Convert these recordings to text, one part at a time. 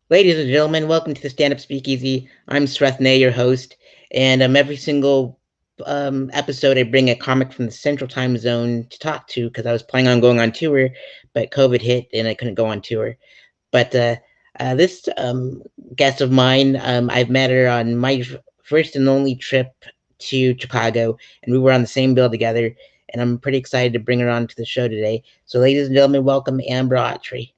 Ladies and gentlemen, welcome to the Stand-Up Speakeasy. I'm Sareth, your host, and every single episode I bring a comic from the Central Time Zone to talk to because I was planning on going on tour, but COVID hit and I couldn't go on tour. But this guest of mine, I've met her on my first and only trip to Chicago, and we were on the same bill together, and I'm pretty excited to bring her on to the show today. So, ladies and gentlemen, welcome Amber Autry.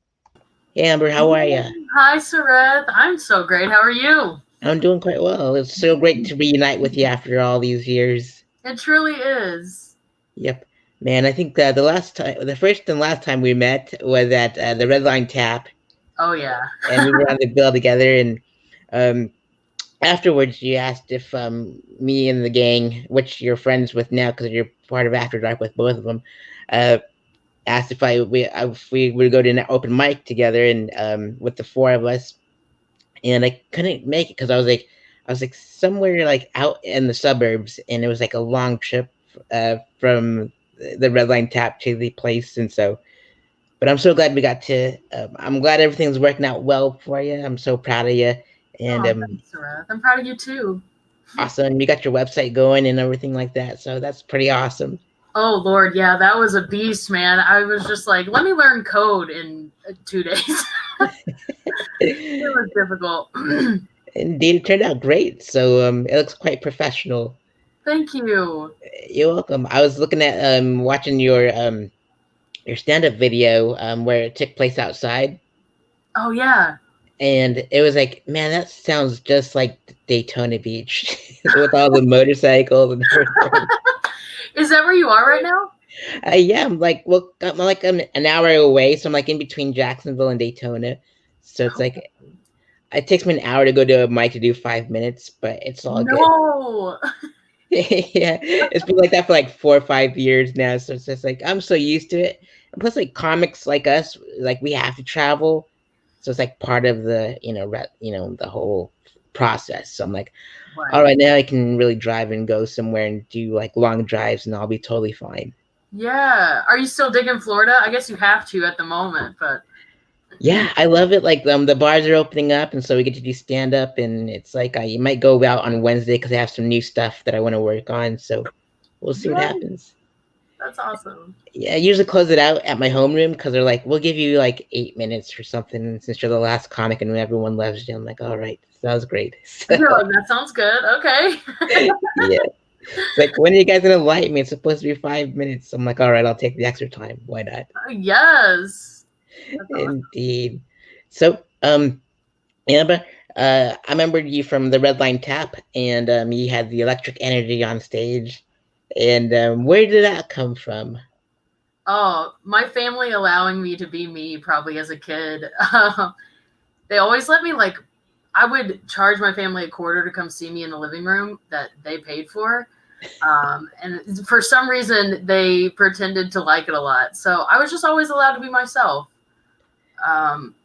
Hey, Amber, how are you? Hi, Sareth. I'm so great. How are you? I'm doing quite well. It's so great to reunite with you after all these years. It truly is. Yep. Man, I think the first and last time we met was at the Red Line Tap, Oh, yeah. and we were on the bill together. And um, afterwards, you asked if me and the gang, which you're friends with now because you're part of After Dark with both of them, uh, asked if we would go to an open mic together and with the four of us, and I couldn't make it because I was like somewhere like out in the suburbs, and it was like a long trip from the Red Line Tap to the place, and so. But I'm so glad we got to. I'm glad everything's working out well for you. I'm so proud of you, and Oh, thanks, Sareth. I'm proud of you, too. awesome. You got your website going and everything like that, so that's pretty awesome. Oh, Lord. Yeah, that was a beast, man. I was just like, let me learn code in 2 days. It was difficult. Indeed, it turned out great. So it looks quite professional. Thank you. You're welcome. I was looking at watching your stand-up video where it took place outside, Oh, yeah. and it was like, man, that sounds just like Daytona Beach with all the motorcycles and everything. Is that where you are right now? Yeah, I'm an hour away, so I'm like in between Jacksonville and Daytona. So it's like it takes me an hour to go to a mic to do 5 minutes, but it's all good. No. Yeah, it's been like that for like 4 or 5 years now. So it's just like I'm so used to it. And plus, like comics like us, like we have to travel, so it's like part of the the whole process. So I'm like, all Right. right, now I can really drive and go somewhere and do like long drives, and I'll be totally fine. Yeah. Are you still digging Florida? I guess you have to at the moment, but Yeah, I love it. Like the bars are opening up, and so we get to do stand up, and it's like I might go out on Wednesday because I have some new stuff that I want to work on. So we'll see what yay, happens. that's awesome. Yeah, I usually close it out at my homeroom because they're like, we'll give you like 8 minutes or something since you're the last comic and everyone loves you. I'm like, all right, sounds great. So You're like, that sounds good. Okay. yeah, it's like when are you guys gonna light me? It's supposed to be 5 minutes. I'm like, all right, I'll take the extra time. Why not? Yes. That's awesome. Indeed. So Amber, I remember you from the Red Line Tap, and you had the electric energy on stage. And where did that come from? Oh, my family allowing me to be me probably as a kid. They always let me like I would charge my family a quarter to come see me in the living room that they paid for. And for some reason they pretended to like it a lot. So I was just always allowed to be myself. Um,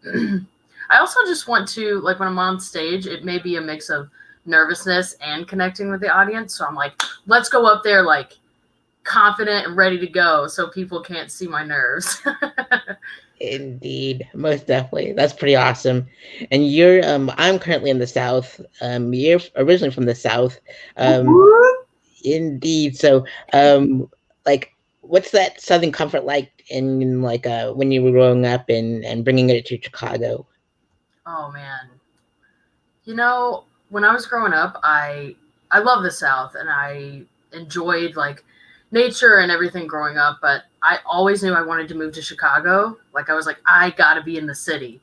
I also just want to, like, when I'm on stage, it may be a mix of nervousness and connecting with the audience. So I'm like, let's go up there, like, confident and ready to go so people can't see my nerves. Indeed, most definitely. That's pretty awesome. And I'm currently in the South. You're originally from the South. Um, indeed. So, like, what's that Southern comfort like in like when you were growing up and bringing it to Chicago? Oh, man. You know, when I was growing up, I love the South and I enjoyed like nature and everything growing up, but I always knew I wanted to move to Chicago. Like I was like, I gotta be in the city.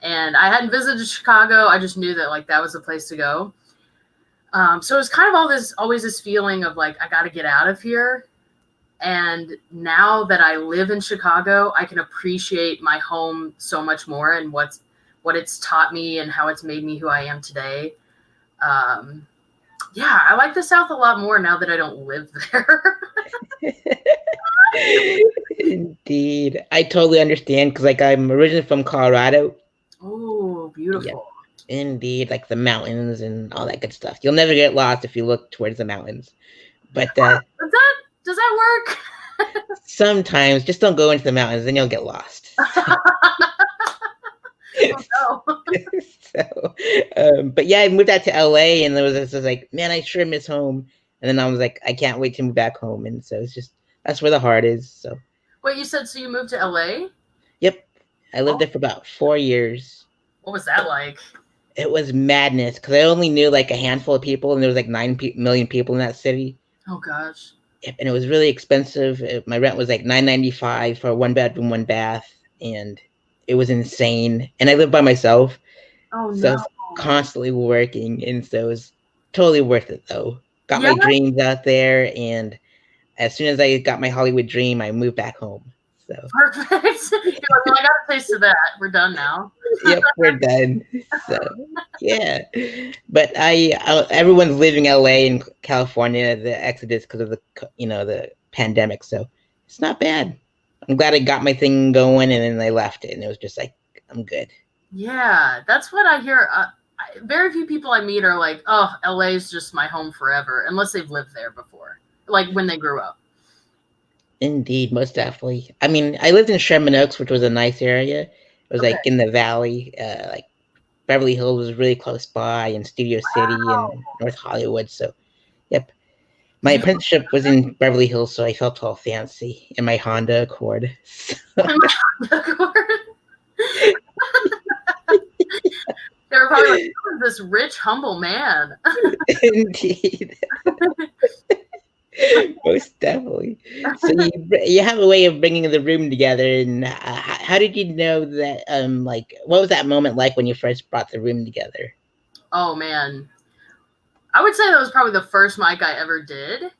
And I hadn't visited Chicago. I just knew that like that was the place to go. So it was kind of always this feeling of like I gotta get out of here. And now that I live in Chicago, I can appreciate my home so much more and what it's taught me and how it's made me who I am today. Um, yeah, I like the South a lot more now that I don't live there. Indeed, I totally understand because like I'm originally from Colorado. Oh, Yep. beautiful. Indeed, like the mountains and all that good stuff. You'll never get lost if you look towards the mountains. But Does that work? sometimes just don't go into the mountains, then you'll get lost. Oh no. So, but yeah, I moved out to LA, and there was this was like, man, I sure miss home. And then I was like, I can't wait to move back home. And so it's just that's where the heart is. So, Wait, you said so you moved to LA? yep, I lived Oh, there for about 4 years. what was that like? It was madness because I only knew like a handful of people, and there was like 9 million people in that city. Oh gosh. Yep, and it was really expensive. My rent was like $9.95 for a 1 bedroom, 1 bath, and it was insane. And I lived by myself, Oh so I no. was constantly working, and so it was totally worth it though. Got Yeah, my dreams out there, and as soon as I got my Hollywood dream, I moved back home. So, perfect. You're like, well, I got a taste of that. We're done now. yep, we're done. So, yeah, but everyone's leaving LA and California, the exodus because of the pandemic. So it's not bad. I'm glad I got my thing going, and then I left it, and it was just like I'm good. Yeah, that's what I hear. Very few people I meet are like, "Oh, LA is just my home forever," unless they've lived there before, like when they grew up. Indeed, most definitely. I mean, I lived in Sherman Oaks, which was a nice area. It was Okay. like in the valley. Like Beverly Hills was really close by, and Studio City and North Hollywood. So, yep. My Did you apprenticeship was in Beverly Hills, so I felt all fancy in my Honda Accord. They were probably like, "Who is this rich, humble man?" Indeed. Most definitely. So you have a way of bringing the room together, and how did you know that? Like, what was that moment like when you first brought the room together? Oh man, I would say that was probably the first mic I ever did.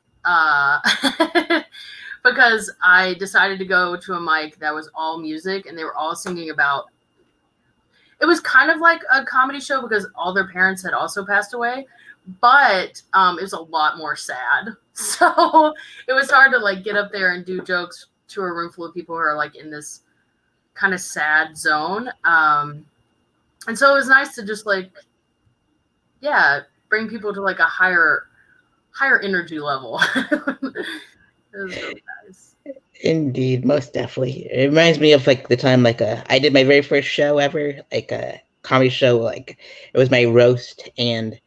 Because I decided to go to a mic that was all music and they were all singing about. It was kind of like a comedy show because all their parents had also passed away, but it was a lot more sad. So it was hard to like get up there and do jokes to a room full of people who are like in this kind of sad zone. And so it was nice to just like, yeah, bring people to like a higher energy level. It was really nice. Indeed, most definitely. It reminds me of like the time like I did my very first show ever, like a comedy show. Like it was my roast, and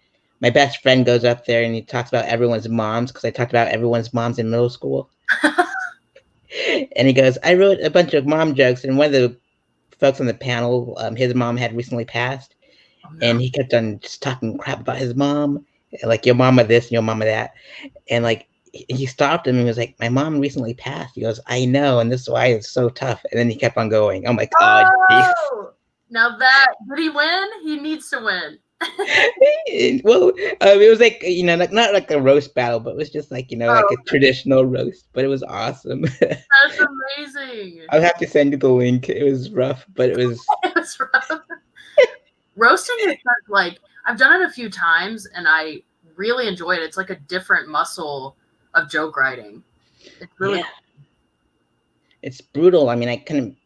my best friend goes up there and he talks about everyone's moms because I talked about everyone's moms in middle school. And he goes, I wrote a bunch of mom jokes, and one of the folks on the panel, his mom had recently passed, Oh, no. and he kept on just talking crap about his mom, like your mama this and your mama that, and like he stopped him and was like, my mom recently passed. He goes, I know, and this is why it's so tough. And then he kept on going. I'm like, oh, now that did he win? He needs to win. well, it was like not like a roast battle, but it was just like like a traditional roast. But it was awesome. That's amazing. I'll have to send you the link. It was rough, but it was. It was rough. Roasting is like I've done it a few times and I really enjoy it. It's like a different muscle of joke writing. It's really It's brutal. I mean, I couldn't,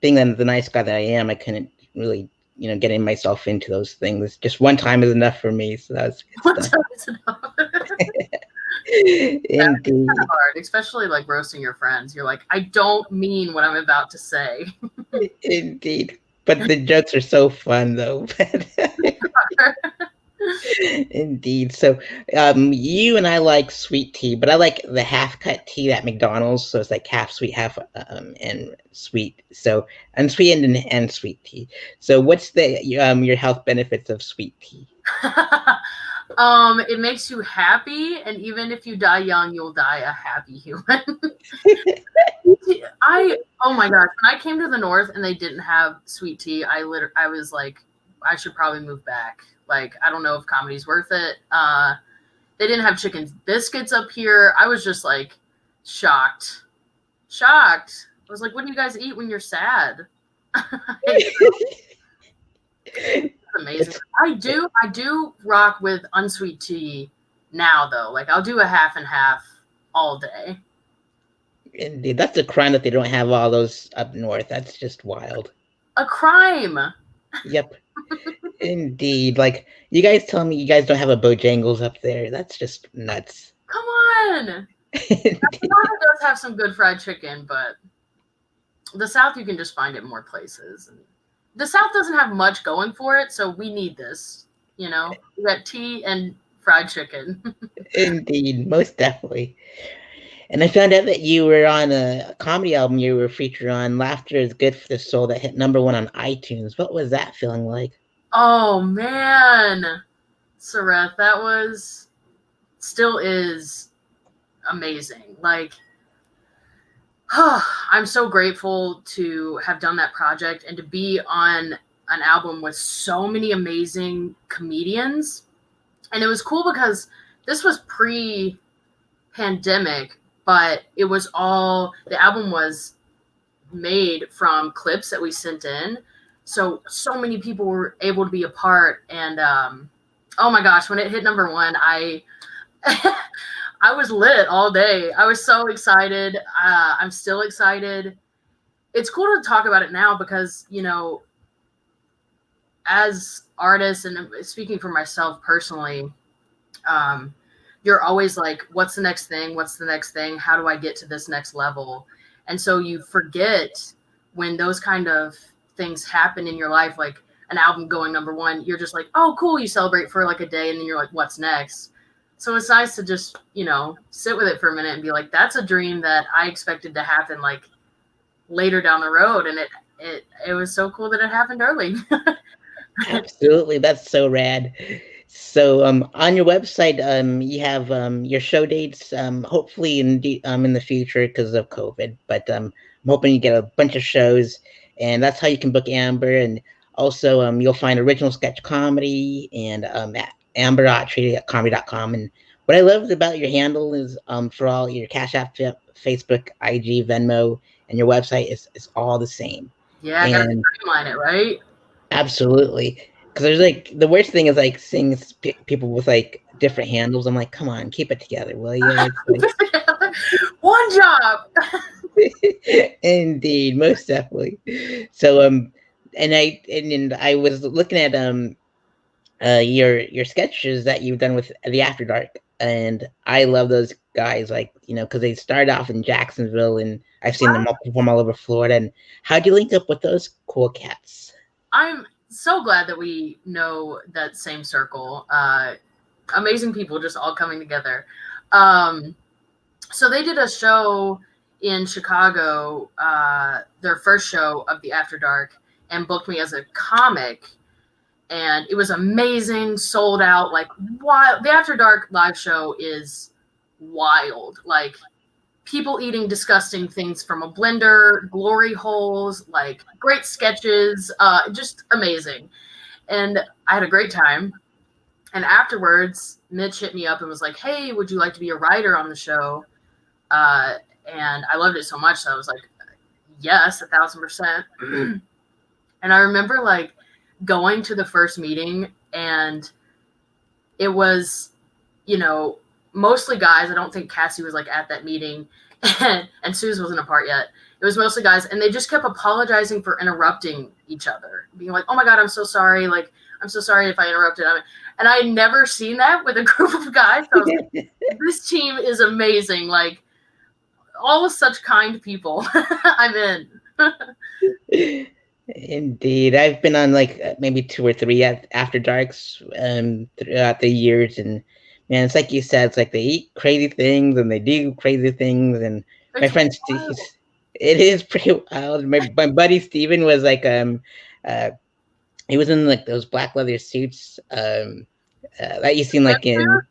being the nice guy that I am, I couldn't really, getting myself into those things. Just one time is enough for me. So that's one time is enough. Indeed. It's kind of hard, especially like roasting your friends. You're like, I don't mean what I'm about to say. Indeed. But the jokes are so fun, though. Indeed. So, you and I like sweet tea, but I like the half cut tea at McDonald's. So it's like half sweet, half and sweet. So unsweetened and sweet tea. So what's your health benefits of sweet tea? It makes you happy, and even if you die young, you'll die a happy human. Oh my gosh, when I came to the north and they didn't have sweet tea, I was like, I should probably move back. Like, I don't know if comedy's worth it. They didn't have chicken biscuits up here. I was just like shocked. I was like, what do you guys eat when you're sad? It's amazing. I do rock with unsweet tea now though. Like I'll do a half and half all day. Indeed, that's a crime that they don't have all those up north. That's just wild. A crime. Yep. Indeed. Like, you guys tell me you guys don't have a Bojangles up there. That's just nuts. Come on. It does have some good fried chicken, but the South you can just find it in more places. the South doesn't have much going for it, so we need this. You know, we got tea and fried chicken. Indeed, most definitely. And I found out that you were on a comedy album you were featured on, Laughter is Good for the Soul, that hit #1 on iTunes. What was that feeling like? Oh man, Sareth, that was, still is amazing. Like, I'm so grateful to have done that project and to be on an album with so many amazing comedians. And it was cool because this was pre-pandemic, but it was all, the album was made from clips that we sent in. So many people were able to be a part. And oh my gosh, when it hit #1, I I was lit all day. I was so excited. I'm still excited. It's cool to talk about it now because, you know, as artists, and speaking for myself personally, you're always like, what's the next thing? What's the next thing? How do I get to this next level? And so you forget when those kind of things happen in your life, like an album going #1, you're just like, oh, cool. You celebrate for like a day and then you're like, what's next? So it's nice to just, you know, sit with it for a minute and be like, that's a dream that I expected to happen like later down the road. And it was so cool that it happened early. Absolutely, that's so rad. So on your website, you have your show dates, hopefully in the future because of COVID, but I'm hoping you get a bunch of shows, and that's how you can book Amber. And also you'll find original sketch comedy and at amberautrycomedy.com. And what I loved about your handle is for all your Cash App, Facebook, IG, Venmo, and your website is all the same. Yeah, I gotta And streamline it, right? absolutely. Because there's like the worst thing is like seeing people with like different handles. I'm like, come on, keep it together, will you? It's like, One job. indeed, most definitely. So and I was looking at your sketches that you've done with the After Dark, and I love those guys. Like, you know, because they started off in Jacksonville, and I've seen them perform all over Florida. And how'd you link up with those cool cats? I'm so glad that we know that same circle. Amazing people just all coming together. So they did a show in Chicago, their first show of the After Dark, and booked me as a comic. And it was amazing, sold out, like wild. The After Dark live show is wild. Like, people eating disgusting things from a blender, glory holes, like great sketches, just amazing. And I had a great time. And afterwards, Mitch hit me up and was like, hey, would you like to be a writer on the show? And I loved it so much that I was like, yes, 1,000%. And I remember like going to the first meeting, and it was, you know, mostly guys. I don't think Cassie was like at that meeting, and Suze wasn't a part yet. It was mostly guys, and they just kept apologizing for interrupting each other, being like, oh my God, I'm so sorry. Like, I'm so sorry if I interrupted. And I had never seen that with a group of guys. So I was like, this team is amazing. Like, all such kind people. I'm in. Indeed, I've been on like maybe 2 or 3 After Darks throughout the years, and man, it's like you said, it's like they eat crazy things and they do crazy things. And my friend Steve, it is pretty wild. My buddy Steven was like he was in like those black leather suits that you seen like in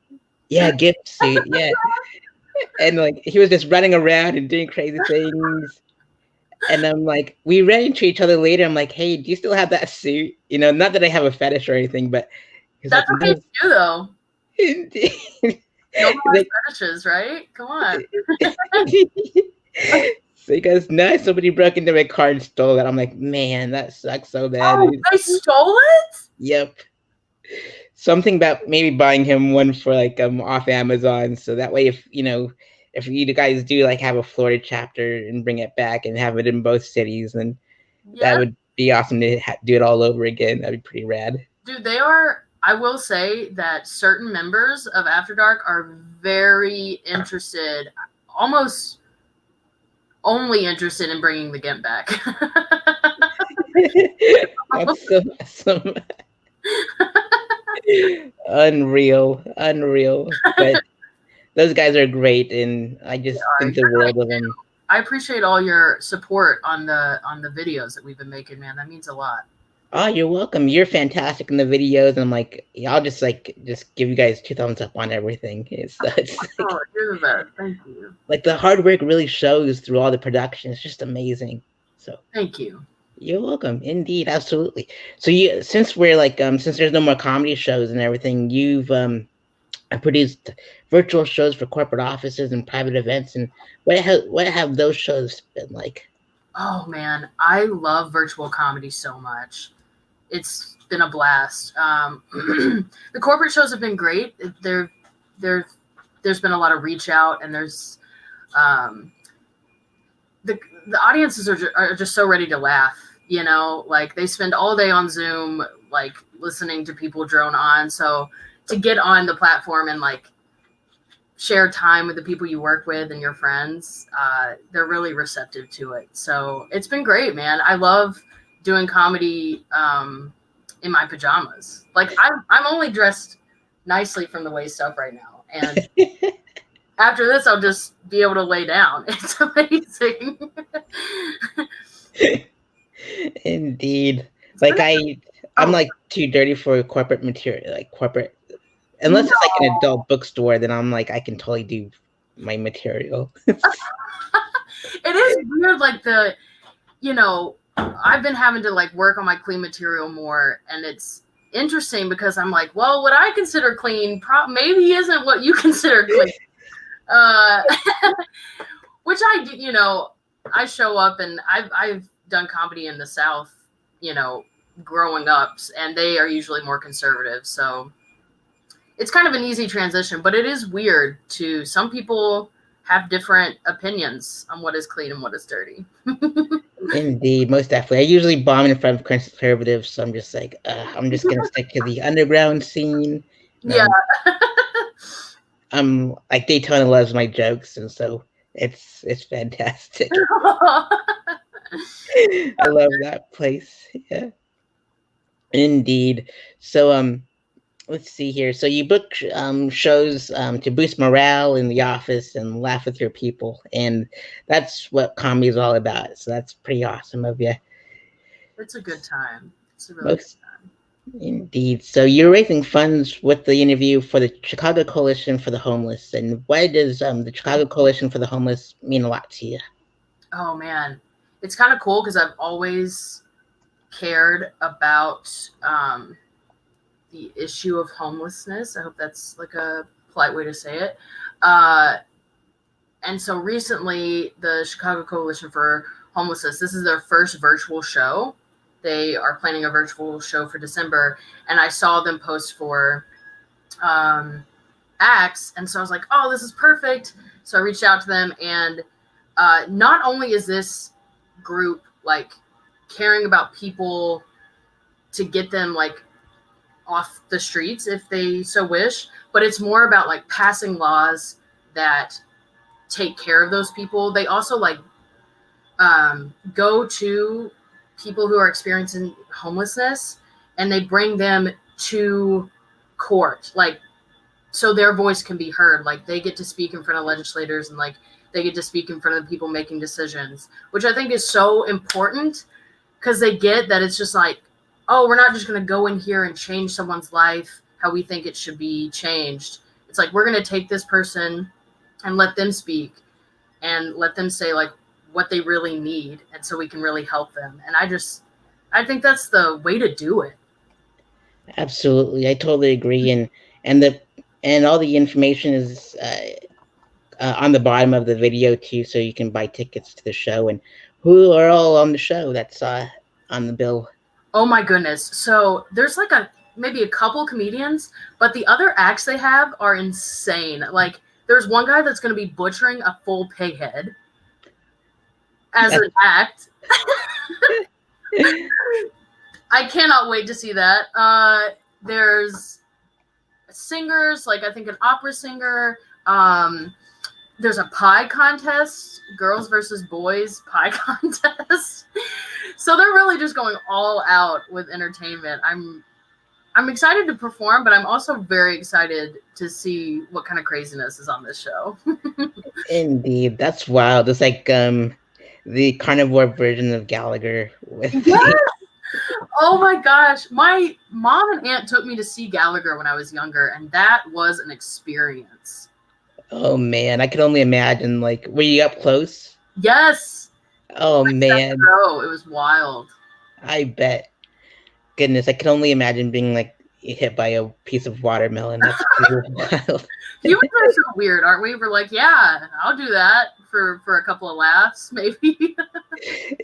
gift suit, yeah, and like he was just running around and doing crazy things. And I'm like, we ran into each other later. I'm like, hey, do you still have that suit? You know, not that I have a fetish or anything, but that's like, okay to do, though. Indeed. No more fetishes, right? Come on. So he goes, no, somebody broke into my car and stole it. I'm like, man, that sucks so bad. Oh, they stole it? Yep. Something about maybe buying him one for like off Amazon, so that way if you guys do like have a Florida chapter and bring it back and have it in both cities, then that would be awesome to do it all over again. That'd be pretty rad. Dude, they are. I will say that certain members of After Dark are very interested, almost only interested in bringing the Gimp back. That's so awesome. Unreal. But those guys are great, and I just think the world of them. I appreciate all your support on the videos that we've been making, man. That means a lot. Oh, you're welcome. You're fantastic in the videos. And I'm like, yeah, I'll just give you guys 2 thumbs up on everything. It's oh, you're the best. Thank you. Like the hard work really shows through all the production. It's just amazing. So thank you. You're welcome. Indeed, absolutely. So since we're since there's no more comedy shows and everything, you've produced virtual shows for corporate offices and private events. And what have those shows been like? Oh man, I love virtual comedy so much. It's been a blast. The corporate shows have been great. There's been a lot of reach out, and there's the audiences are just so ready to laugh. You know, like they spend all day on Zoom, like listening to people drone on. So to get on the platform and like share time with the people you work with and your friends, they're really receptive to it. So it's been great, man. I love doing comedy in my pajamas. Like I'm only dressed nicely from the waist up right now, and after this I'll just be able to lay down. It's amazing. Indeed. Like I'm like too dirty for corporate material, like corporate. Unless it's like an adult bookstore, then I'm like, I can totally do my material. It is weird, like I've been having to like work on my clean material more, and it's interesting because I'm like, well, what I consider clean maybe isn't what you consider clean. Which I do, I show up, and I've done comedy in the South, growing up, and they are usually more conservative, so it's kind of an easy transition. But it is weird to some people have different opinions on what is clean and what is dirty. Indeed, most definitely. I usually bomb in front of conservatives, so I'm just like, I'm just gonna stick to the underground scene. Yeah. I'm like, Daytona loves my jokes, and so it's fantastic. I love that place. Yeah. Indeed. So let's see here. So you book shows to boost morale in the office and laugh with your people, and that's what comedy is all about. So that's pretty awesome of you. It's a good time. It's a really good time. Indeed. So you're raising funds with the interview for the Chicago Coalition for the Homeless. And why does the Chicago Coalition for the Homeless mean a lot to you? Oh man, it's kind of cool because I've always cared about the issue of homelessness. I hope that's like a polite way to say it. And so recently, the Chicago Coalition for Homelessness, this is their first virtual show. They are planning a virtual show for December, and I saw them post for acts, and so I was like, oh, this is perfect. So I reached out to them, and not only is this group like caring about people to get them like off the streets if they so wish, but it's more about like passing laws that take care of those people. They also like go to people who are experiencing homelessness, and they bring them to court, like so their voice can be heard. Like they get to speak in front of legislators, and like they get to speak in front of the people making decisions, which I think is so important, because they get that it's just like, oh, we're not just going to go in here and change someone's life how we think it should be changed. It's like, we're going to take this person and let them speak and let them say like what they really need, and so we can really help them. And I think that's the way to do it. Absolutely. I totally agree. And all the information is on the bottom of the video too, so you can buy tickets to the show. And who are all on the show that's on the bill? Oh my goodness. So there's like maybe a couple comedians, but the other acts they have are insane. Like there's one guy that's going to be butchering a full pig head as an act. I cannot wait to see that. There's singers, like I think an opera singer. There's a pie contest, girls versus boys pie contest. So they're really just going all out with entertainment. I'm excited to perform, but I'm also very excited to see what kind of craziness is on this show. Indeed, that's wild. It's like the carnivore version of Gallagher with Yes! Oh my gosh. My mom and aunt took me to see Gallagher when I was younger, and that was an experience. Oh man, I could only imagine. Like, were you up close? Yes. Oh man, Oh, it was wild. I bet. Goodness, I can only imagine being like hit by a piece of watermelon. That's wild. Humans are so weird, aren't we? We're like, yeah, I'll do that for a couple of laughs, maybe.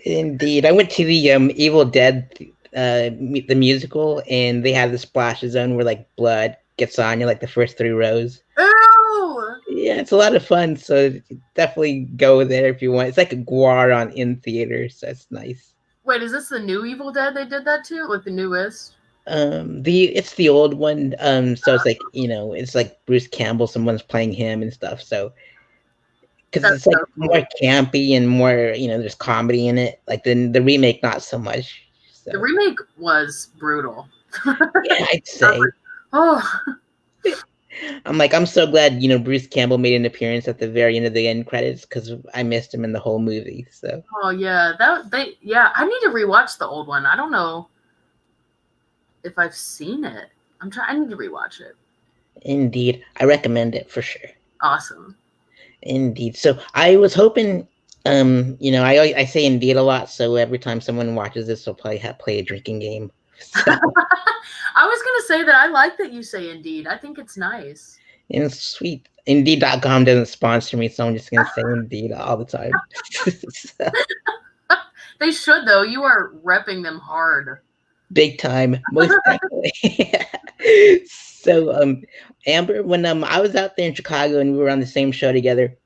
Indeed, I went to the Evil Dead the musical, and they had the splash zone where like blood gets on you, like the first 3 rows. Ew! Yeah, it's a lot of fun. So definitely go there if you want. It's like a Guar on in theaters, so it's nice. Wait, is this the new Evil Dead they did that to? Like the newest? It's the old one. So it's like, it's like Bruce Campbell, someone's playing him and stuff. So because it's like so cool. more campy and more, there's comedy in it. Like the remake, not so much. So. The remake was brutal. Yeah, I'd say. Oh. I'm so glad, Bruce Campbell made an appearance at the very end of the end credits because I missed him in the whole movie. So. Oh yeah, I need to rewatch the old one. I don't know if I've seen it. I need to rewatch it. Indeed, I recommend it for sure. Awesome. Indeed. So I was hoping, I say indeed a lot. So every time someone watches this, they'll probably play a drinking game. So. I was going to say that I like that you say indeed. I think it's nice. And it's sweet. Indeed.com doesn't sponsor me, so I'm just going to say indeed all the time. So. They should, though. You are repping them hard. Big time. Most definitely. So, Amber, when I was out there in Chicago and we were on the same show together,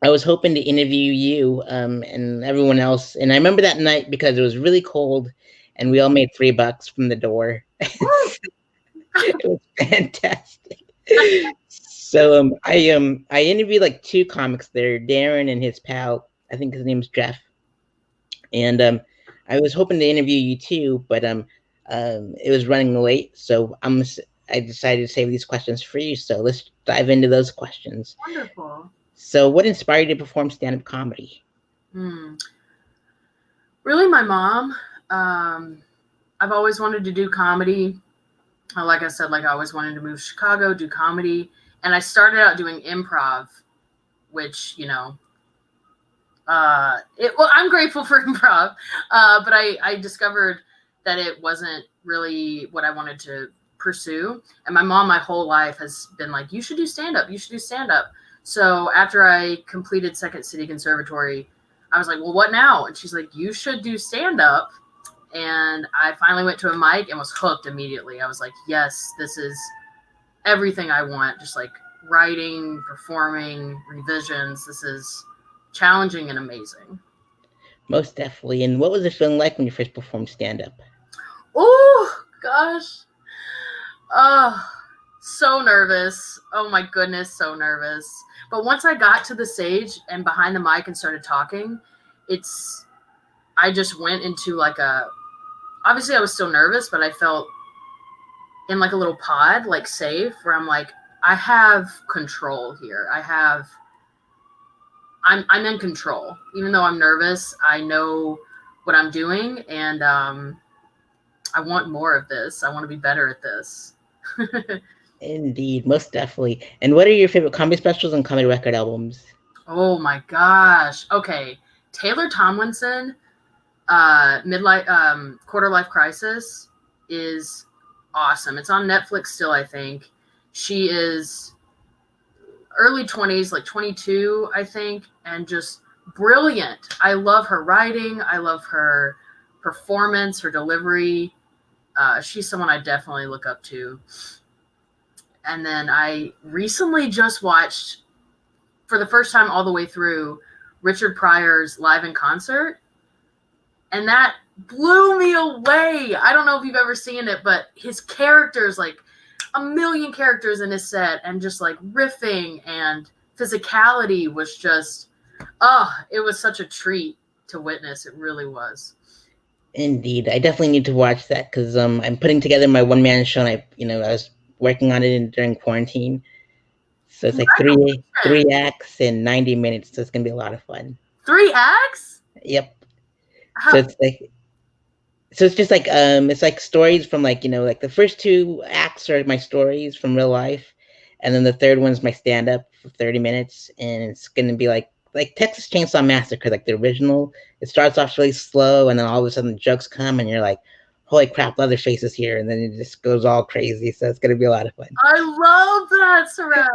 I was hoping to interview you and everyone else. And I remember that night because it was really cold and we all made $3 from the door. It was fantastic. So I interviewed like 2 comics there, Darren and his pal. I think his name's Jeff. And I was hoping to interview you too, but it was running late, so I decided to save these questions for you. So let's dive into those questions. Wonderful. So what inspired you to perform stand-up comedy? Really, my mom. I've always wanted to do comedy. Like I said, I always wanted to move to Chicago, do comedy. And I started out doing improv, which, I'm grateful for improv. But I discovered that it wasn't really what I wanted to pursue. And my mom, my whole life has been like, you should do stand-up. You should do stand-up. So after I completed Second City Conservatory, I was like, well, what now? And she's like, you should do stand-up. And I finally went to a mic and was hooked immediately. I was like, yes, this is everything I want. Just like writing, performing, revisions. This is challenging and amazing. Most definitely. And what was it feeling like when you first performed stand-up? Oh, gosh. Oh, so nervous. Oh, my goodness, so nervous. But once I got to the stage and behind the mic and started talking, I just went into obviously I was still nervous, but I felt in like a little pod, like safe, where I'm like, I have control here. I'm in control. Even though I'm nervous, I know what I'm doing, and I want more of this. I want to be better at this. Indeed, most definitely. And what are your favorite comedy specials and comedy record albums? Oh my gosh. Okay. Taylor Tomlinson, Quarter Life Crisis is awesome. It's on Netflix still, I think. She is early 20s, like 22, I think, and just brilliant. I love her writing. I love her performance, her delivery. She's someone I definitely look up to. And then I recently just watched, for the first time all the way through, Richard Pryor's Live in Concert. And that blew me away. I don't know if you've ever seen it, but his characters, like a million characters in his set, and just like riffing and physicality was just, it was such a treat to witness. It really was. Indeed, I definitely need to watch that because I'm putting together my one man show. And I was working on it during quarantine, so it's like three acts in 90 minutes. So it's gonna be a lot of fun. 3 acts? Yep. So it's just like it's like stories from like like the first 2 acts are my stories from real life, and then the third one's my stand up for 30 minutes, and it's gonna be like Texas Chainsaw Massacre, like the original. It starts off really slow, and then all of a sudden jokes come, and you're like, holy crap, Leatherface is here, and then it just goes all crazy. So it's gonna be a lot of fun. I love that, Sareth.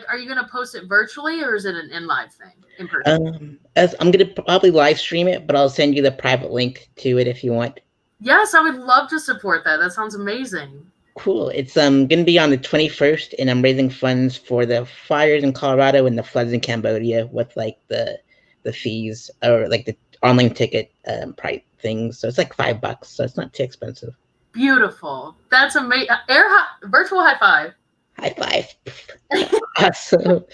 Are you gonna post it virtually, or is it an in-live thing in person? As I'm gonna probably live stream it, but I'll send you the private link to it if you want. Yes, I would love to support that. That sounds amazing. Cool. It's gonna be on the 21st, and I'm raising funds for the fires in Colorado and the floods in Cambodia with like the fees or like the online ticket price things. So it's like $5, so it's not too expensive. Beautiful. That's amazing. Virtual high five. High five. Awesome.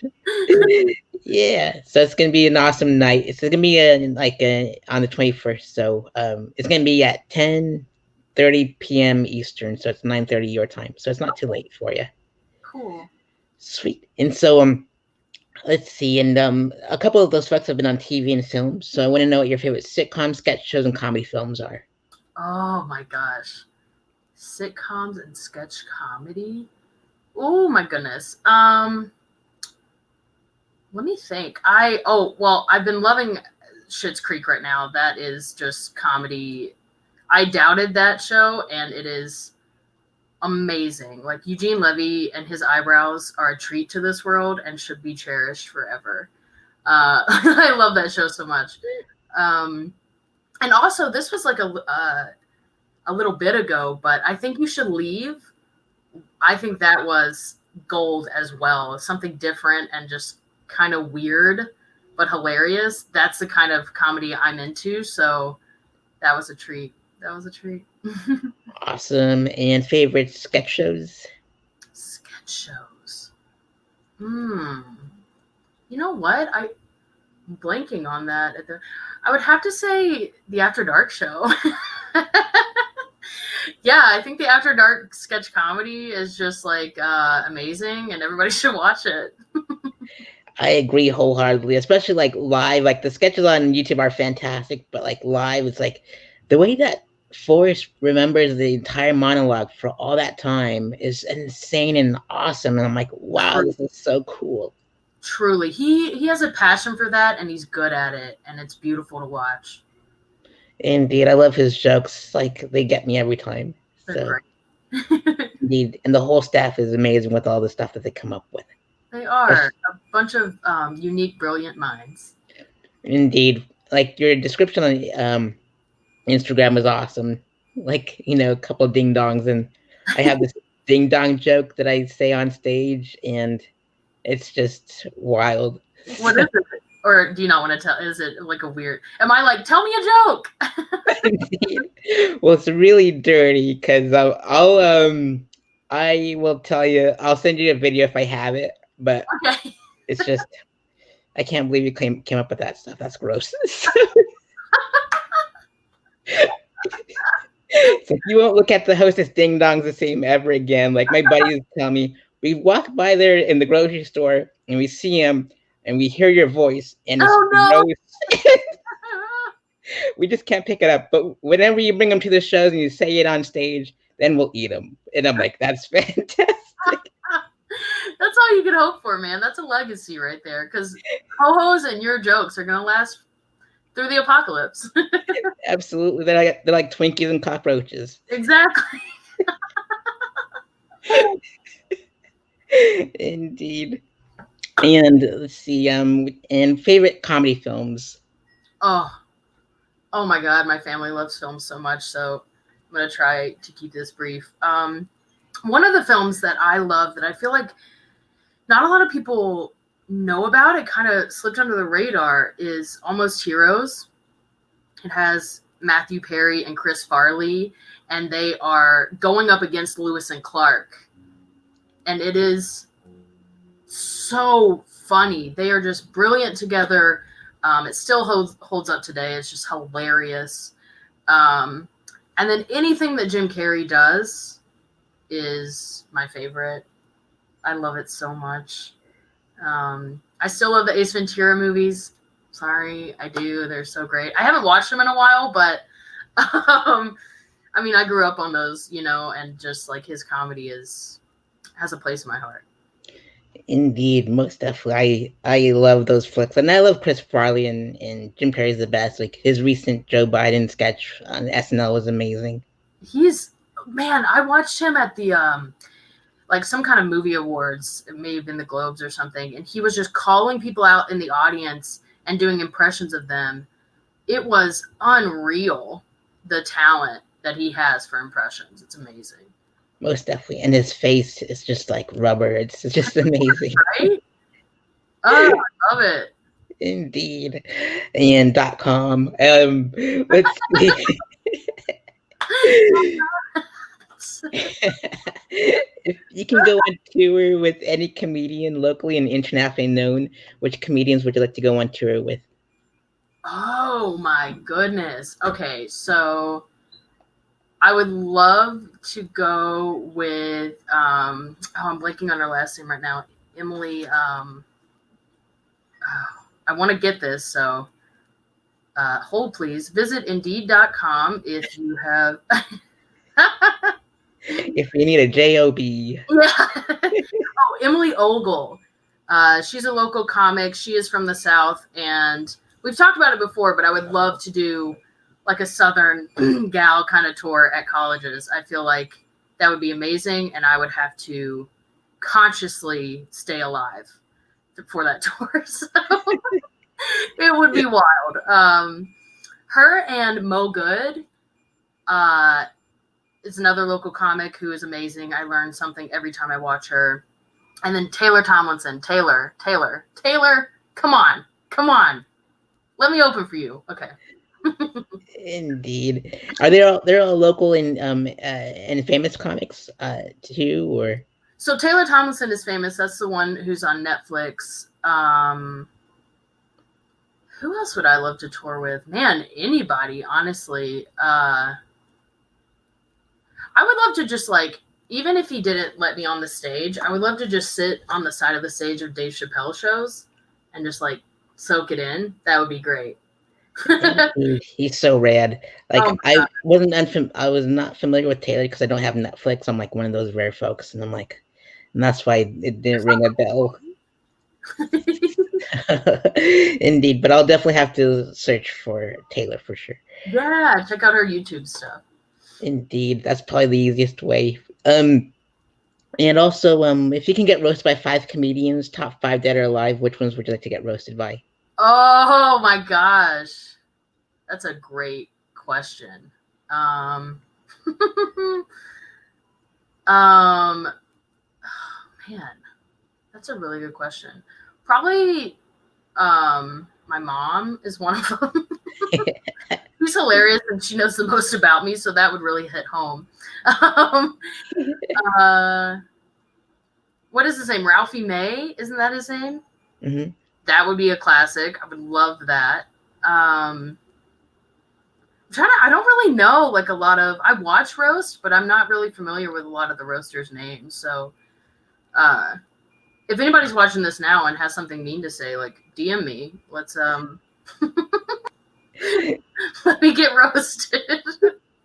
Yeah. So it's gonna be an awesome night. It's gonna be on the 21st. So it's gonna be at 10:30 p.m. Eastern, so it's 9:30 your time. So it's not too late for you. Cool. Sweet. And so let's see. And a couple of those folks have been on TV and film. So I want to know what your favorite sitcom, sketch shows, and comedy films are. Oh my gosh. Sitcoms and sketch comedy? Oh my goodness. Let me think. I've been loving Schitt's Creek right now. That is just comedy. I doubted that show, and it is amazing. Like, Eugene Levy and his eyebrows are a treat to this world and should be cherished forever. I love that show so much. And also, this was like a little bit ago, but I Think You Should Leave. I think that was gold as well. Something different and just kind of weird, but hilarious. That's the kind of comedy I'm into. So that was a treat. Awesome. And favorite sketch shows? Sketch shows. You know what? I'm blanking on that. I would have to say the After Dark show. Yeah, I think the After Dark sketch comedy is just like amazing, and everybody should watch it. I agree wholeheartedly, especially like live. Like the sketches on YouTube are fantastic, but like live, it's like the way that Forrest remembers the entire monologue for all that time is insane and awesome. And I'm like, wow, this is so cool. Truly, he has a passion for that, and he's good at it, and it's beautiful to watch. Indeed, I love his jokes. Like they get me every time. So, indeed, and the whole staff is amazing with all the stuff that they come up with. They are a bunch of unique, brilliant minds. Indeed, like your description on Instagram is awesome. Like a couple of ding dongs, and I have this ding dong joke that I say on stage, and it's just wild. What is it? Or do you not want to tell? Is it like a weird? Am I like, tell me a joke? Well, it's really dirty because I will tell you. I'll send you a video if I have it. But okay. It's just I can't believe you came up with that stuff. That's gross. So you won't look at the Hostess Ding Dongs the same ever again. Like my buddies tell me, we walk by there in the grocery store and we see him and we hear your voice and it's gross. We just can't pick it up. But whenever you bring them to the shows and you say it on stage, then we'll eat them. And I'm like, that's fantastic. That's all you can hope for, man. That's a legacy right there. Because ho-hos and your jokes are going to last through the apocalypse. Absolutely. They're like Twinkies and cockroaches. Exactly. Indeed. And let's see, and favorite comedy films. Oh my God. My family loves films so much. So I'm going to try to keep this brief. One of the films that I love that I feel like not a lot of people know about, it kind of slipped under the radar, is Almost Heroes. It has Matthew Perry and Chris Farley, and they are going up against Lewis and Clark. And it is so funny. They are just brilliant together. It still holds up today. It's just hilarious. And then anything that Jim Carrey does is my favorite. I love it so much. I still love the Ace Ventura movies. Sorry, I do. They're so great. I haven't watched them in a while, but I mean, I grew up on those, and just like his comedy has a place in my heart. Indeed, most definitely. I love those flicks, and I love Chris Farley and Jim Carrey's the best. Like his recent Joe Biden sketch on SNL was amazing. I watched him at the like some kind of movie awards. It may have been the Globes or something, and he was just calling people out in the audience and doing impressions of them. It was unreal, the talent that he has for impressions. It's amazing. Most definitely. And his face is just like rubber. It's just amazing. Right? Oh, I love it. Indeed. And .com. Let's see. If you can go on tour with any comedian, locally and internationally known, which comedians would you like to go on tour with? Oh my goodness. Okay, so I would love to go with I'm blanking on her last name right now. Emily. I want to get this, so hold please. Visit Indeed.com if you have. If you need a job. Yeah. Oh, Emily Ogle. She's a local comic. She is from the South, and we've talked about it before, but I would love to do like a Southern gal kind of tour at colleges. I feel like that would be amazing, and I would have to consciously stay alive for that tour. So it would be wild. Her and Mo Good is another local comic who is amazing. I learn something every time I watch her. And then Taylor Tomlinson. Taylor, come on. Let me open for you. Okay. Indeed. Are they're all local and famous comics too, or? So Taylor Tomlinson is famous. That's the one who's on Netflix. Who else would I love to tour with? Man, anybody, honestly. I would love to just like, even if he didn't let me on the stage, I would love to just sit on the side of the stage of Dave Chappelle shows and just like soak it in. That would be great. He's so rad. Like I was not familiar with Taylor because I don't have Netflix. I'm like one of those rare folks, and and that's why it didn't ring a bell. Indeed, but I'll definitely have to search for Taylor for sure. Yeah, check out her YouTube stuff. Indeed, that's probably the easiest way. And also, if you can get roasted by 5 comedians, top 5 dead or alive, which ones would you like to get roasted by? Oh my gosh, that's a great question. Oh, man, that's a really good question. Probably, my mom is one of them. She's hilarious and she knows the most about me, so that would really hit home. What is his name? Ralphie May? Isn't that his name? Mm-hmm. That would be a classic. I would love that. I don't really know like a lot of. I watch roast, but I'm not really familiar with a lot of the roasters' names. So, if anybody's watching this now and has something mean to say, like DM me. Let's let me get roasted.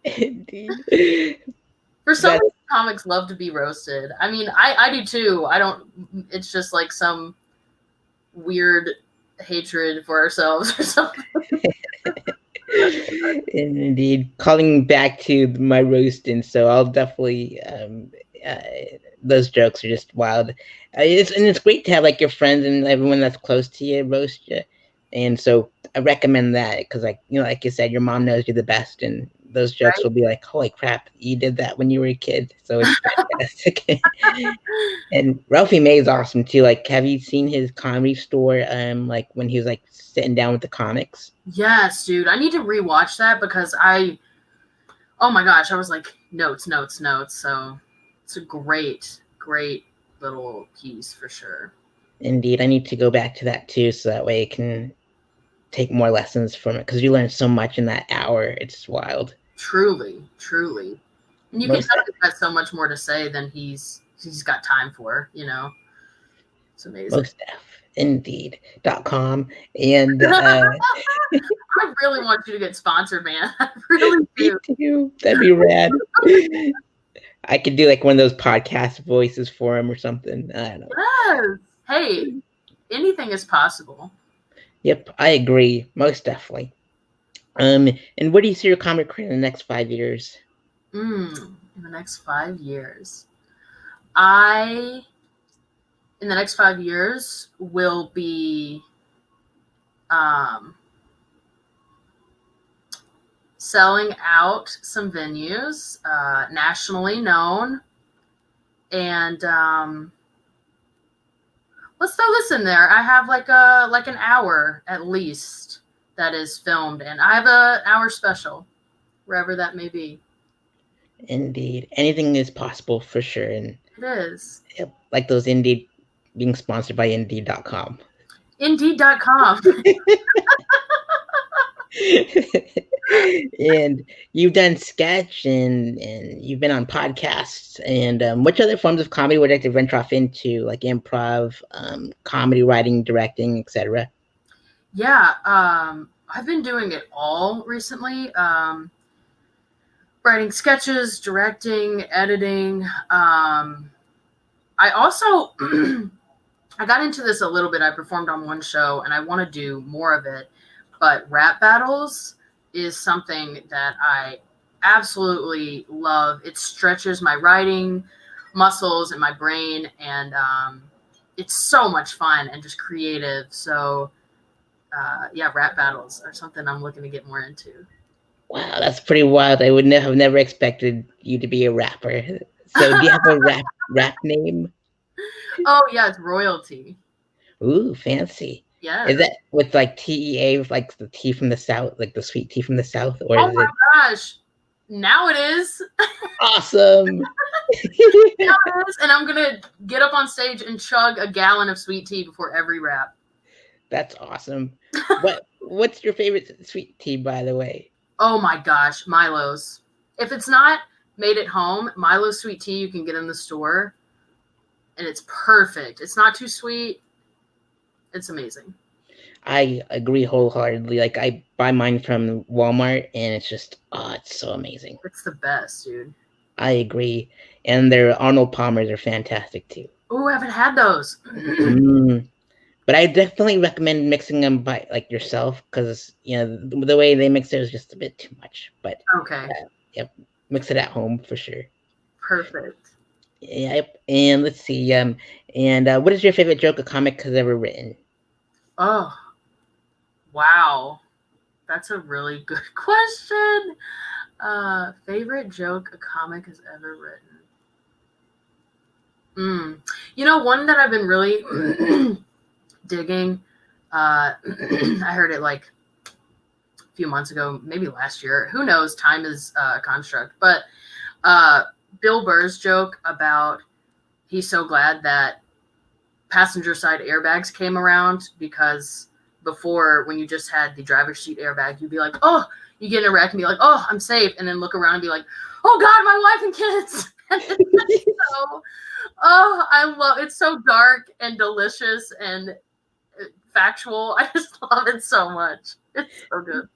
Indeed. For some reason, comics love to be roasted. I mean, I do too. I don't. It's just like some weird hatred for ourselves or something. Indeed, calling back to my roasting, so I'll definitely those jokes are just wild. It's great to have like your friends and everyone that's close to you roast you, and so I recommend that because like you said, your mom knows you the best, and those jokes will be like, holy crap, you did that when you were a kid. So it's fantastic. And Ralphie May is awesome too. Like, have you seen his Comedy Store? Like when he was like sitting down with the comics. Yes, dude. I need to rewatch that because oh my gosh, I was like notes. So it's a great little piece for sure. Indeed, I need to go back to that too, so that way I can take more lessons from it, because you learn so much in that hour. It's wild. Truly, truly. And you can Most tell he's got so much more to say than he's got time for, you know. It's amazing. most def indeed.com and I really want you to get sponsored, man. I really me do. too. That'd be rad. I could do like one of those podcast voices for him or something. I don't know. Yes. Hey, anything is possible. Yep, I agree. Most definitely. And what do you see your comic career in the next 5 years? In the next 5 years, in the next 5 years will be selling out some venues, nationally known, and let's throw this in there. I have like an hour at least that is filmed, and I have an hour special, wherever that may be. Indeed, anything is possible for sure, and it is. Yep, like those Indeed being sponsored by Indeed.com. Indeed.com. And you've done sketch and you've been on podcasts. And which other forms of comedy would you like to venture off into, like improv, comedy writing, directing, etc.? Yeah, I've been doing it all recently. Writing sketches, directing, editing. I also I got into this a little bit. I performed on one show, and I want to do more of it. But rap battles is something that I absolutely love. It stretches my writing muscles and my brain, and it's so much fun and just creative. So, yeah, rap battles are something I'm looking to get more into. Wow, that's pretty wild. I would have never expected you to be a rapper. So do you have a rap name? Oh, yeah, it's Royalty. Ooh, fancy. Yeah. Is that with like TEA, with like the tea from the South, like the sweet tea from the South? Or oh is my it... gosh. Now it is. Awesome. Now it is. And I'm going to get up on stage and chug a gallon of sweet tea before every rap. That's awesome. What's your favorite sweet tea, by the way? Oh my gosh, Milo's. If it's not made at home, Milo's sweet tea you can get in the store, and it's perfect. It's not too sweet. It's amazing. I agree wholeheartedly. Like, I buy mine from Walmart, and it's just, it's so amazing. It's the best, dude. I agree. And their Arnold Palmers are fantastic, too. Oh, I haven't had those. But I definitely recommend mixing them by like yourself, because the way they mix it is just a bit too much. But okay, yep, mix it at home for sure. Perfect. Yep. And let's see. And what is your favorite joke a comic has ever written? Oh, wow, that's a really good question. Favorite joke a comic has ever written. One that I've been really digging. I heard it like a few months ago, maybe last year. Who knows? Time is a construct. But Bill Burr's joke about he's so glad that passenger side airbags came around, because before, when you just had the driver's seat airbag, you'd be like, oh, you get in a wreck and be like, oh, I'm safe. And then look around and be like, oh God, my wife and kids. I love it's so dark and delicious and factual. I just love it so much. It's so good.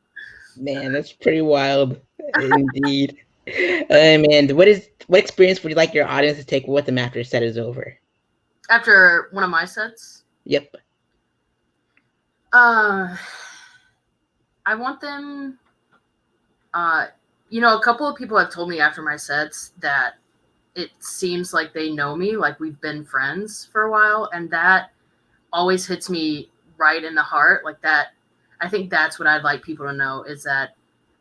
Man, that's pretty wild indeed. And what experience would you like your audience to take with them after a set is over? After one of my sets? Yep. I want them a couple of people have told me after my sets that it seems like they know me, like we've been friends for a while, and that always hits me right in the heart. Like that, I think that's what I'd like people to know, is that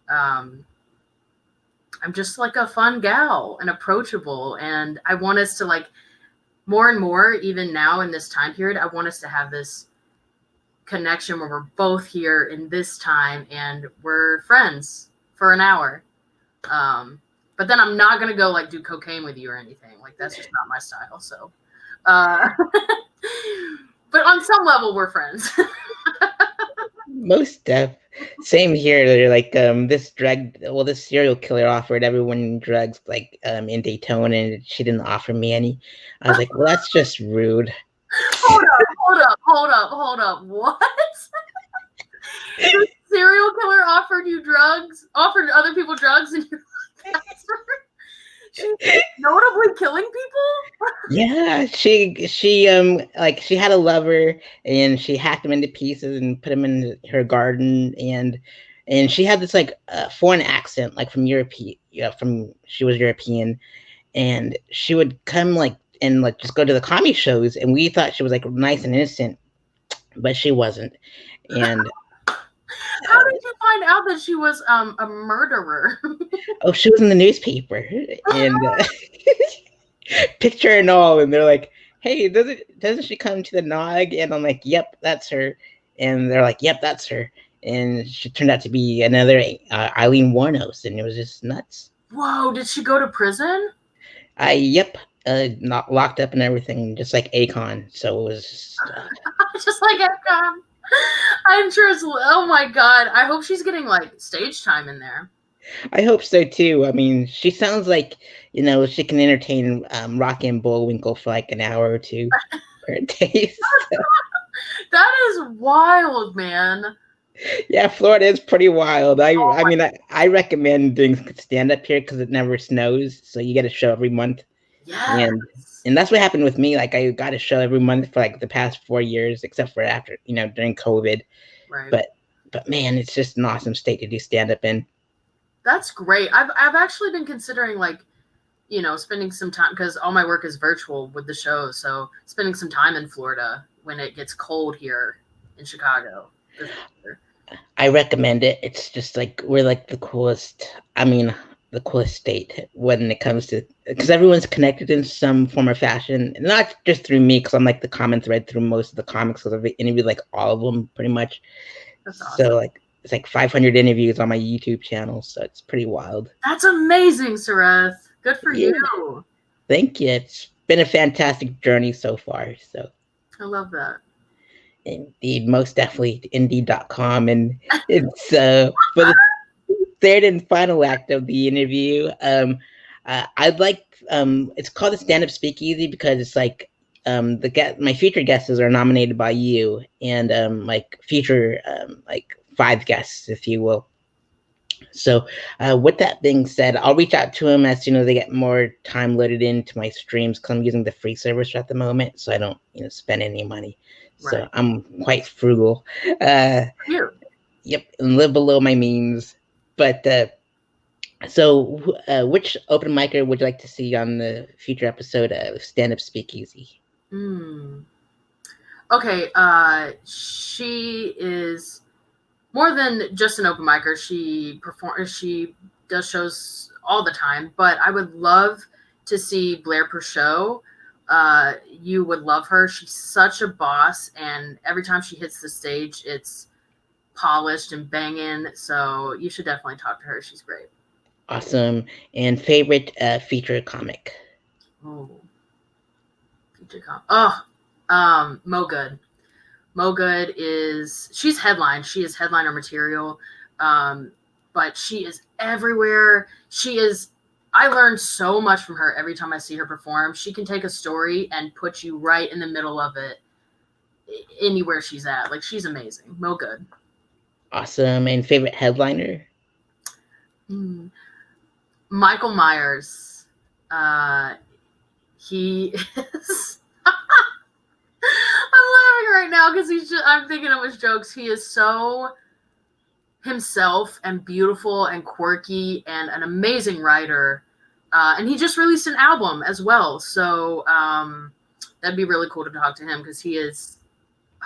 I'm just like a fun gal and approachable, and I want us to, like, more and more, even now in this time period, I want us to have this connection where we're both here in this time and we're friends for an hour. But then I'm not going to go like do cocaine with you or anything. Like, that's just not my style. So, but But on some level, we're friends. Most same here. They're like this serial killer offered everyone drugs like in Daytona, and she didn't offer me any. I was like, well, that's just rude. Hold up. What? The serial killer offered you drugs, offered other people drugs, and you're like, she's notably killing people? Yeah, she like she had a lover and she hacked him into pieces and put him in her garden, and she had this like foreign accent, like from European, she was European, and she would come like and like just go to the comedy shows, and we thought she was like nice and innocent, but she wasn't. And how did you find out that she was a murderer? oh, she was in the newspaper, and picture and all, and they're like, hey, doesn't she come to the nog? And I'm like, yep, that's her. And they're like, yep, that's her. And she turned out to be another Eileen Warnos, and it was just nuts. Whoa, did she go to prison? Yep, not locked up and everything, just like Akon. So it was just like Akon. I'm sure it's, oh my god, I hope she's getting like stage time in there. I hope so too. I mean, she sounds like, she can entertain Rocky and Bullwinkle for like an hour or two per day. So. That is wild, man. Yeah, Florida is pretty wild. I mean, I recommend doing stand up here because it never snows, so you get a show every month. Yeah. And that's what happened with me. Like I got a show every month for like the past 4 years, except for after during COVID. Right. But man, it's just an awesome state to do stand up in. That's great. I've actually been considering like, spending some time, because all my work is virtual with the show. So spending some time in Florida when it gets cold here in Chicago. I recommend it. It's just like we're like the coolest. I mean, the coolest state when it comes to, because everyone's connected in some form or fashion, not just through me, because I'm like the common thread through most of the comics, because I've interviewed like all of them pretty much. That's awesome. So like it's like 500 interviews on my YouTube channel, so it's pretty wild. That's amazing, Sareth. Good for you. Thank you. It's been a fantastic journey so far. So I love that. Indeed, most definitely Indeed.com, and it's for the third and final act of the interview. I'd like it's called the Stand Up Speakeasy because it's like my future guests are nominated by you, and like future like 5 guests, if you will. So with that being said, I'll reach out to them as soon as they get more time loaded into my streams, because I'm using the free service at the moment, so I don't spend any money. Right. So I'm quite frugal. Yep, and live below my means. But so which open micer would you like to see on the future episode of Stand Up Speakeasy? Okay, she is more than just an open micer. She does shows all the time, but I would love to see Blair Peugeot. You would love her. She's such a boss, and every time she hits the stage, it's polished and banging. So you should definitely talk to her. She's great. Awesome. And favorite feature comic? Oh, feature comic. Mo Good. Mo Good she's headline. She is headliner material. But she is everywhere. I learned so much from her every time I see her perform. She can take a story and put you right in the middle of it, anywhere she's at. Like, she's amazing. Mo Good. Awesome. And favorite headliner? Michael Myers. He is... I'm laughing right now because I'm thinking of his jokes. He is so himself and beautiful and quirky and an amazing writer. And he just released an album as well. So that'd be really cool to talk to him because he is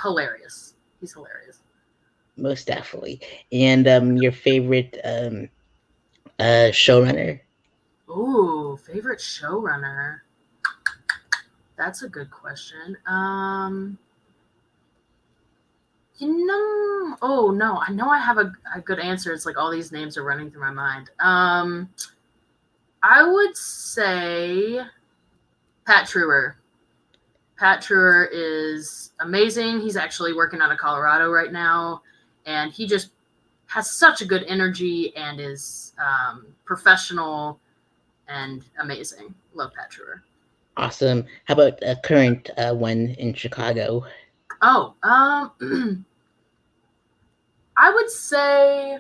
hilarious. He's hilarious. Most definitely. And your favorite showrunner? Ooh, favorite showrunner. That's a good question. Oh no, I know I have a good answer. It's like all these names are running through my mind. I would say Pat Truer. Pat Truer is amazing. He's actually working out of Colorado right now, and he just has such a good energy and is professional and amazing. Love Pat Truer. Awesome. How about a current one in Chicago? Oh, I would say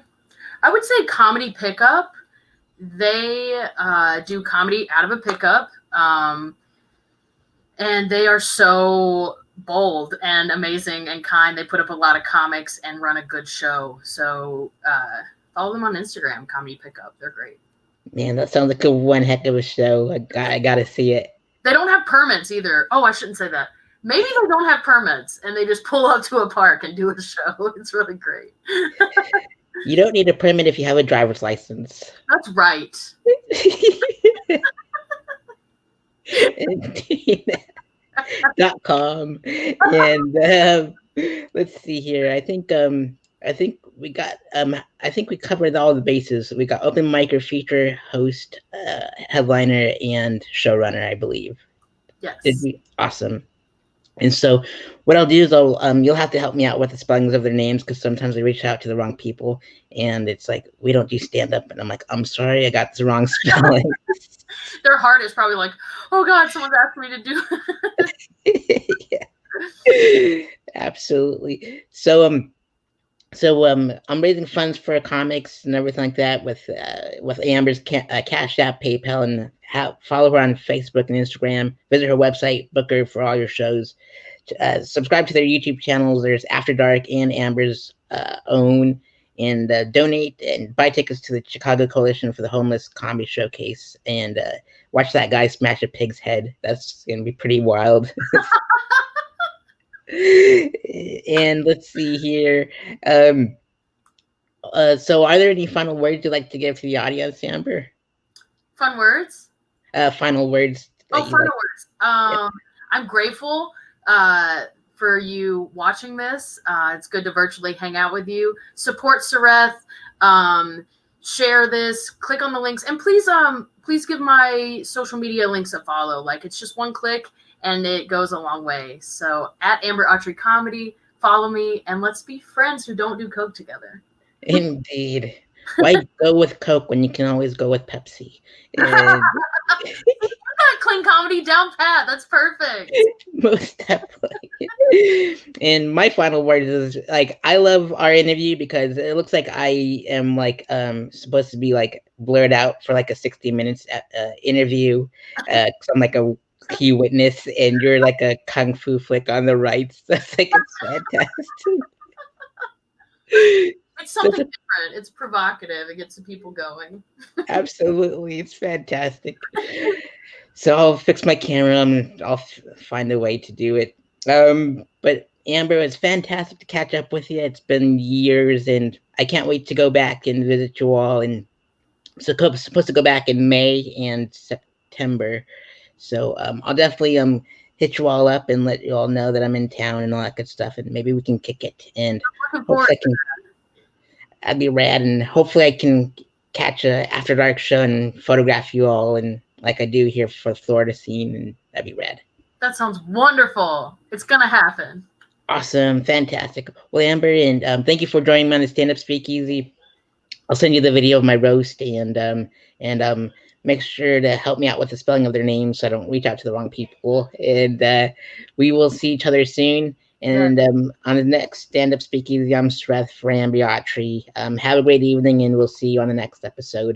Comedy Pickup. They do comedy out of a pickup, and they are so bold and amazing and kind. They put up a lot of comics and run a good show. So follow them on Instagram, Comedy Pickup. They're great. Man, that sounds like a one heck of a show. I gotta see it. They don't have permits either. Oh, I shouldn't say that. Maybe they don't have permits and they just pull up to a park and do a show. It's really great. You don't need a permit if you have a driver's license. That's right. .com. And let's see here. I think we got I think we covered all the bases. We got open micer, feature, host, headliner, and showrunner, I believe. Yes. Did we? Awesome. And so what I'll do is you'll have to help me out with the spellings of their names, because sometimes I reach out to the wrong people and it's like, we don't do stand up, and I'm like, I'm sorry, I got the wrong spelling. Their heart is probably like, oh God, someone's asked me to do Yeah. Absolutely. So I'm raising funds for comics and everything like that with Amber's Cash App, PayPal, and follow her on Facebook and Instagram. Visit her website, book her for all your shows. Subscribe to their YouTube channels. There's After Dark and Amber's own, and donate and buy tickets to the Chicago Coalition for the Homeless Comedy Showcase, and watch that guy smash a pig's head. That's gonna be pretty wild. And let's see here. So are there any final words you'd like to give to the audience, Amber? Fun words? Final words. Final words. Yeah. I'm grateful for you watching this. It's good to virtually hang out with you. Support Sareth. Share this. Click on the links, and please give my social media links a follow. Like, it's just one click and it goes a long way. So at amberautrycomedy, follow me, and let's be friends who don't do coke together. Indeed. Why go with Coke when you can always go with Pepsi? And clean comedy down pat. That's perfect. Most definitely. And my final word is, like, I love our interview because it looks like I am like supposed to be like blurred out for like a 60 minutes interview, because I'm like a key witness and you're like a kung fu flick on the right. So it's like, it's fantastic. It's something different. It's provocative. It gets the people going. Absolutely. It's fantastic. So I'll fix my camera and I'll find a way to do it. But Amber, it's fantastic to catch up with you. It's been years, and I can't wait to go back and visit you all. And so I'm supposed to go back in May and September. So I'll definitely hit you all up and let you all know that I'm in town and all that good stuff, and maybe we can kick it. And that'd be rad. And hopefully I can catch a After Dark show and photograph you all, and like I do here for Florida scene, and that'd be rad. That sounds wonderful. It's gonna happen. Awesome, fantastic. Well, Amber, and thank you for joining me on the Stand Up Speakeasy. I'll send you the video of my roast, and make sure to help me out with the spelling of their names so I don't reach out to the wrong people. And we will see each other soon. And on the next Stand Up Speakeasy, I'm Sareth for Autry. Have a great evening, and we'll see you on the next episode.